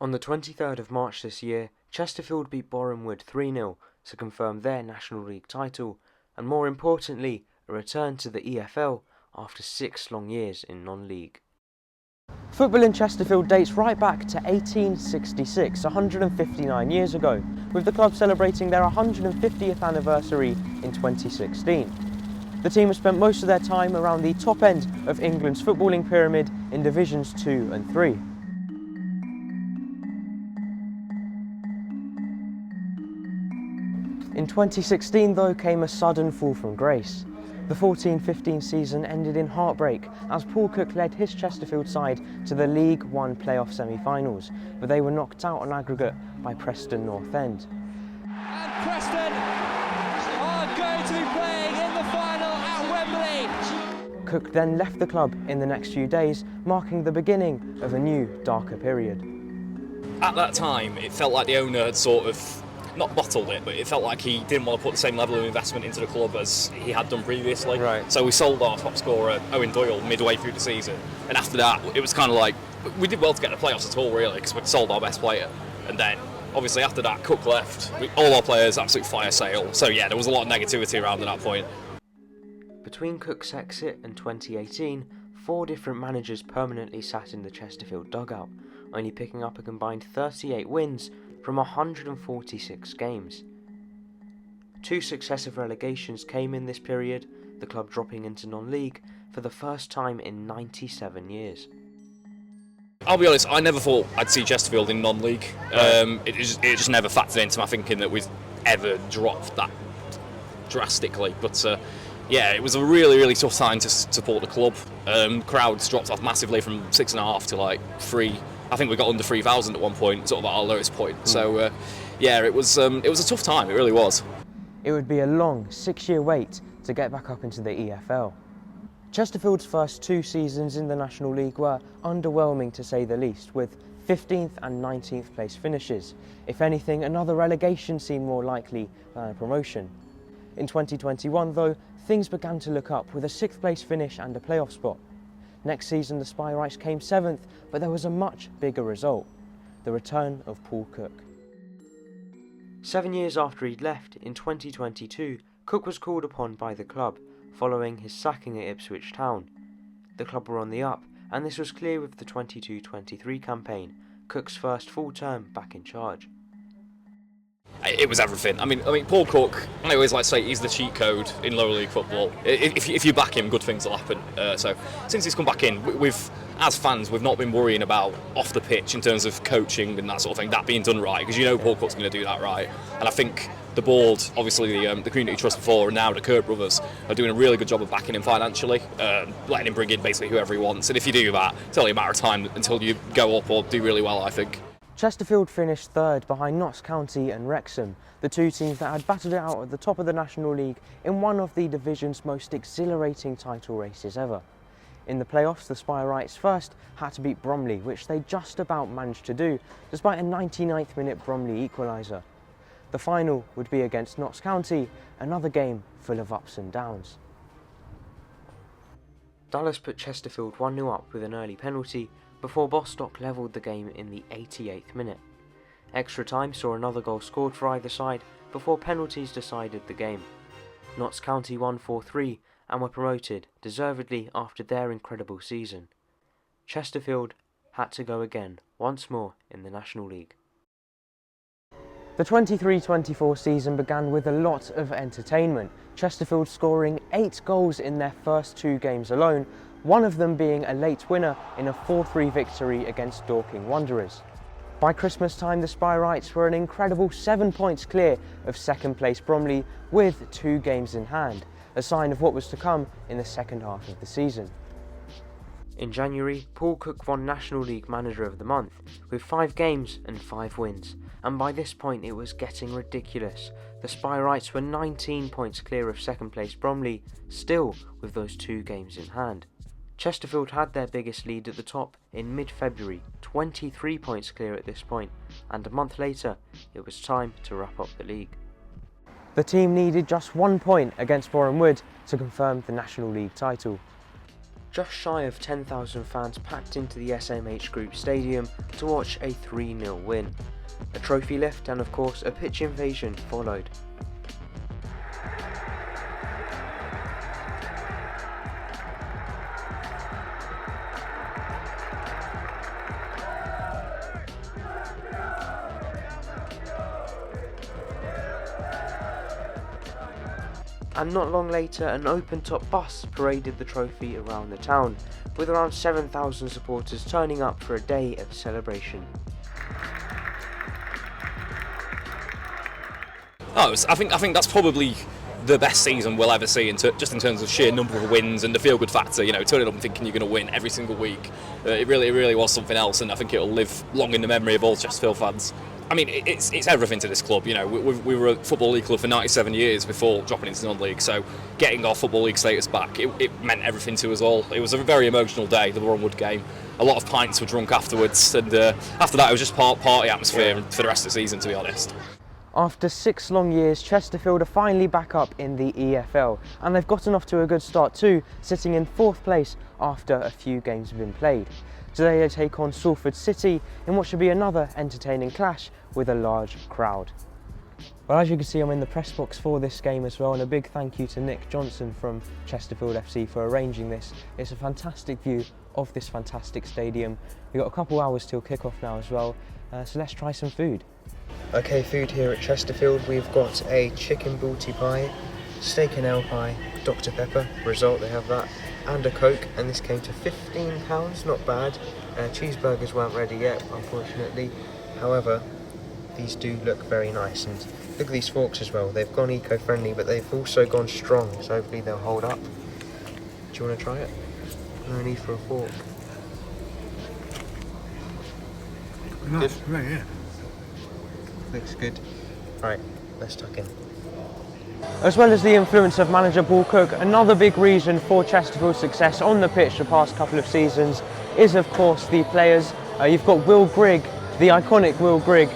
On the 23rd of March this year, Chesterfield beat Boreham Wood 3-0 to confirm their National League title, and more importantly, a return to the EFL after 6 long years in non-league. Football in Chesterfield dates right back to 1866, 159 years ago, with the club celebrating their 150th anniversary in 2016. The team has spent most of their time around the top end of England's footballing pyramid in Divisions 2 and 3. In 2016, though, came a sudden fall from grace. The 14-15 season ended in heartbreak as Paul Cook led his Chesterfield side to the League One playoff semi-finals, but they were knocked out on aggregate by Preston North End. And Preston are going to be playing in the final at Wembley. Cook then left the club in the next few days, marking the beginning of a new, darker period. At that time, it felt like the owner had sort of not bottled it, but it felt like he didn't want to put the same level of investment into the club as he had done previously. Right. So we sold our top scorer, Owen Doyle, midway through the season. And after that, it was kind of like, we did well to get the playoffs at all, really, because we'd sold our best player. And then, obviously, after that, Cook left. All our players, absolute fire sale. So yeah, there was a lot of negativity around at that point. Between Cook's exit and 2018, 4 different managers permanently sat in the Chesterfield dugout, only picking up a combined 38 wins from 146 games. 2 successive relegations came in this period, the club dropping into non-league for the first time in 97 years. I'll be honest, I never thought I'd see Chesterfield in non-league. It just never factored into my thinking that we'd ever dropped that drastically. But yeah, it was a really, really tough time to support the club. Crowds dropped off massively from 6.5 to like 3. I think we got under 3,000 at one point, sort of at our lowest point. So yeah, it was a tough time, it really was. It would be a long 6-year wait to get back up into the EFL. Chesterfield's first 2 seasons in the National League were underwhelming to say the least, with 15th and 19th place finishes. If anything, another relegation seemed more likely than a promotion. In 2021 though, things began to look up with a 6th place finish and a playoff spot. Next season the Spireites came 7th, but there was a much bigger result: the return of Paul Cook. 7 years after he'd left, in 2022, Cook was called upon by the club, following his sacking at Ipswich Town. The club were on the up, and this was clear with the 22-23 campaign, Cook's first full term back in charge. It was everything. I mean, Paul Cook, I always like to say he's the cheat code in lower league football. If you back him, good things will happen. So since he's come back in, as fans, we've not been worrying about off the pitch in terms of coaching and that sort of thing, that being done right, because you know Paul Cook's going to do that right. And I think the board, obviously the Community Trust before, and now the Kirk brothers are doing a really good job of backing him financially, letting him bring in basically whoever he wants. And if you do that, it's only a matter of time until you go up or do really well, I think. Chesterfield finished 3rd behind Notts County and Wrexham, the 2 teams that had battled it out at the top of the National League in one of the division's most exhilarating title races ever. In the playoffs, the Spireites first had to beat Bromley, which they just about managed to do, despite a 99th minute Bromley equaliser. The final would be against Notts County, another game full of ups and downs. Dallas put Chesterfield 1-0 up with an early penalty, before Bostock levelled the game in the 88th minute. Extra time saw another goal scored for either side before penalties decided the game. Notts County won 4-3 and were promoted, deservedly after their incredible season. Chesterfield had to go again, once more in the National League. The 23-24 season began with a lot of entertainment, Chesterfield scoring 8 goals in their first 2 games alone, one of them being a late winner in a 4-3 victory against Dorking Wanderers. By Christmas time, the Spireites were an incredible 7 points clear of 2nd place Bromley with 2 games in hand, a sign of what was to come in the second half of the season. In January, Paul Cook won National League Manager of the Month with 5 games and 5 wins, and by this point it was getting ridiculous. The Spireites were 19 points clear of 2nd place Bromley, still with those 2 games in hand. Chesterfield had their biggest lead at the top in mid-February, 23 points clear at this point, and a month later it was time to wrap up the league. The team needed just 1 point against Boreham Wood to confirm the National League title. Just shy of 10,000 fans packed into the SMH Group Stadium to watch a 3-0 win. A trophy lift and of course a pitch invasion followed. And not long later, an open-top bus paraded the trophy around the town, with around 7,000 supporters turning up for a day of celebration. I think that's probably the best season we'll ever see, just in terms of sheer number of wins and the feel-good factor. You know, turning up and thinking you're going to win every single week. It really was something else, and I think it'll live long in the memory of all Chesterfield fans. I mean, it's everything to this club. You know, we were a Football League club for 97 years before dropping into non-league, so getting our Football League status back, it meant everything to us all. It was a very emotional day, the Warrenwood game. A lot of pints were drunk afterwards, and after that it was just party atmosphere for the rest of the season, to be honest. After 6 long years, Chesterfield are finally back up in the EFL, and they've gotten off to a good start too, sitting in 4th place after a few games have been played. Today they take on Salford City in what should be another entertaining clash with a large crowd. Well, as you can see, I'm in the press box for this game as well, and a big thank you to Nick Johnson from Chesterfield FC for arranging this. It's a fantastic view of this fantastic stadium. We've got a couple hours till kick-off now as well, so let's try some food. Okay, food here at Chesterfield. We've got a chicken booty pie, steak and ale pie, Dr Pepper, result they have that, and a Coke, and this came to £15, not bad. Cheeseburgers weren't ready yet, unfortunately. However, these do look very nice, and look at these forks as well. They've gone eco-friendly, but they've also gone strong, so hopefully they'll hold up. Do you want to try it? No need for a fork. Nice, Good? right, yeah. Looks good. Right, let's tuck in. As well as the influence of manager Paul Cook, another big reason for Chesterfield's success on the pitch the past couple of seasons is of course the players. You've got Will Grigg, the iconic Will Grigg,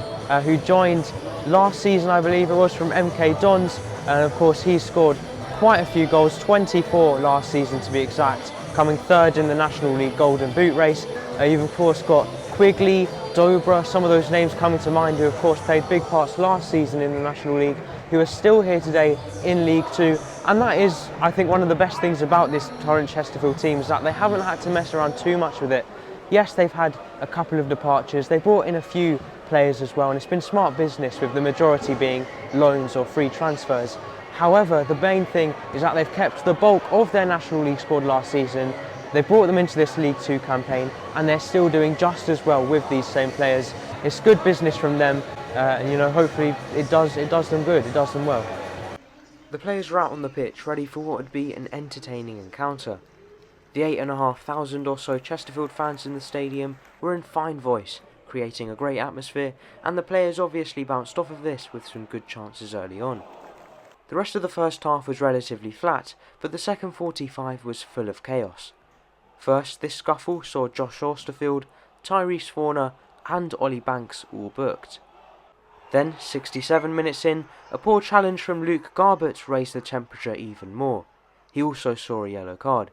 who joined last season, I believe it was, from MK Dons, and of course he scored quite a few goals, 24 last season to be exact, coming 3rd in the National League Golden Boot race. You've of course got Quigley, Dobra, some of those names coming to mind, who of course played big parts last season in the National League, who are still here today in League Two. And that is, I think, one of the best things about this current Chesterfield team, is that they haven't had to mess around too much with it. Yes, they've had a couple of departures, they brought in a few players as well, and it's been smart business, with the majority being loans or free transfers. However, the main thing is that they've kept the bulk of their National League squad last season. They brought them into this League Two campaign, and they're still doing just as well with these same players. It's good business from them, and you know, hopefully it does them good, it does them well. The players are out on the pitch, ready for what would be an entertaining encounter. The 8,500 or so Chesterfield fans in the stadium were in fine voice, creating a great atmosphere, and the players obviously bounced off of this with some good chances early on. The rest of the first half was relatively flat, but the second 45 was full of chaos. First, this scuffle saw Josh Chesterfield, Tyrese Warner and Ollie Banks all booked. Then, 67 minutes in, a poor challenge from Luke Garbett raised the temperature even more. He also saw a yellow card.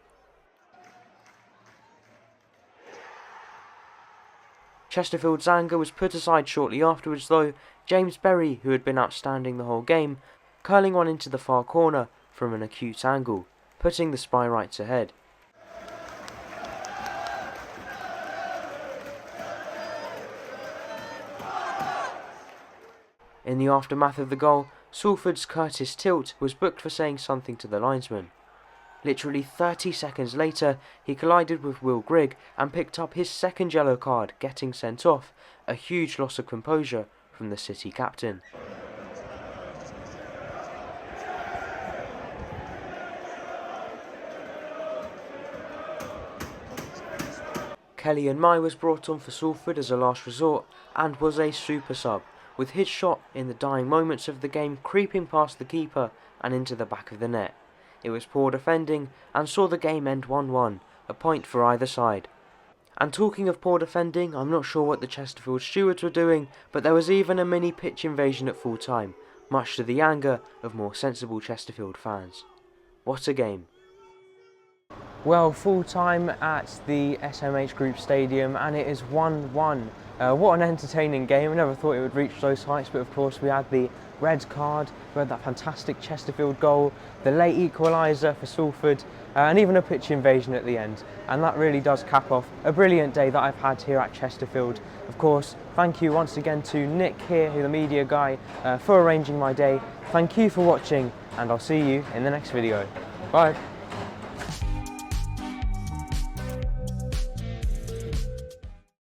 Chesterfield's anger was put aside shortly afterwards though, James Berry, who had been outstanding the whole game, curling one into the far corner from an acute angle, putting the Spireites ahead. In the aftermath of the goal, Salford's Curtis Tilt was booked for saying something to the linesman. Literally 30 seconds later, he collided with Will Grigg and picked up his second yellow card, getting sent off, a huge loss of composure from the City captain. Kelly and Mai was brought on for Salford as a last resort and was a super sub, with his shot in the dying moments of the game creeping past the keeper and into the back of the net. It was poor defending and saw the game end 1-1, a point for either side. And talking of poor defending, I'm not sure what the Chesterfield stewards were doing, but there was even a mini pitch invasion at full time, much to the anger of more sensible Chesterfield fans. What a game. Well, full time at the SMH Group Stadium, and it is 1-1. What an entertaining game. I never thought it would reach those heights, but of course we had the red card, we had that fantastic Chesterfield goal, the late equaliser for Salford, and even a pitch invasion at the end. And that really does cap off a brilliant day that I've had here at Chesterfield. Of course, thank you once again to Nick here, the media guy, for arranging my day. Thank you for watching, and I'll see you in the next video. Bye.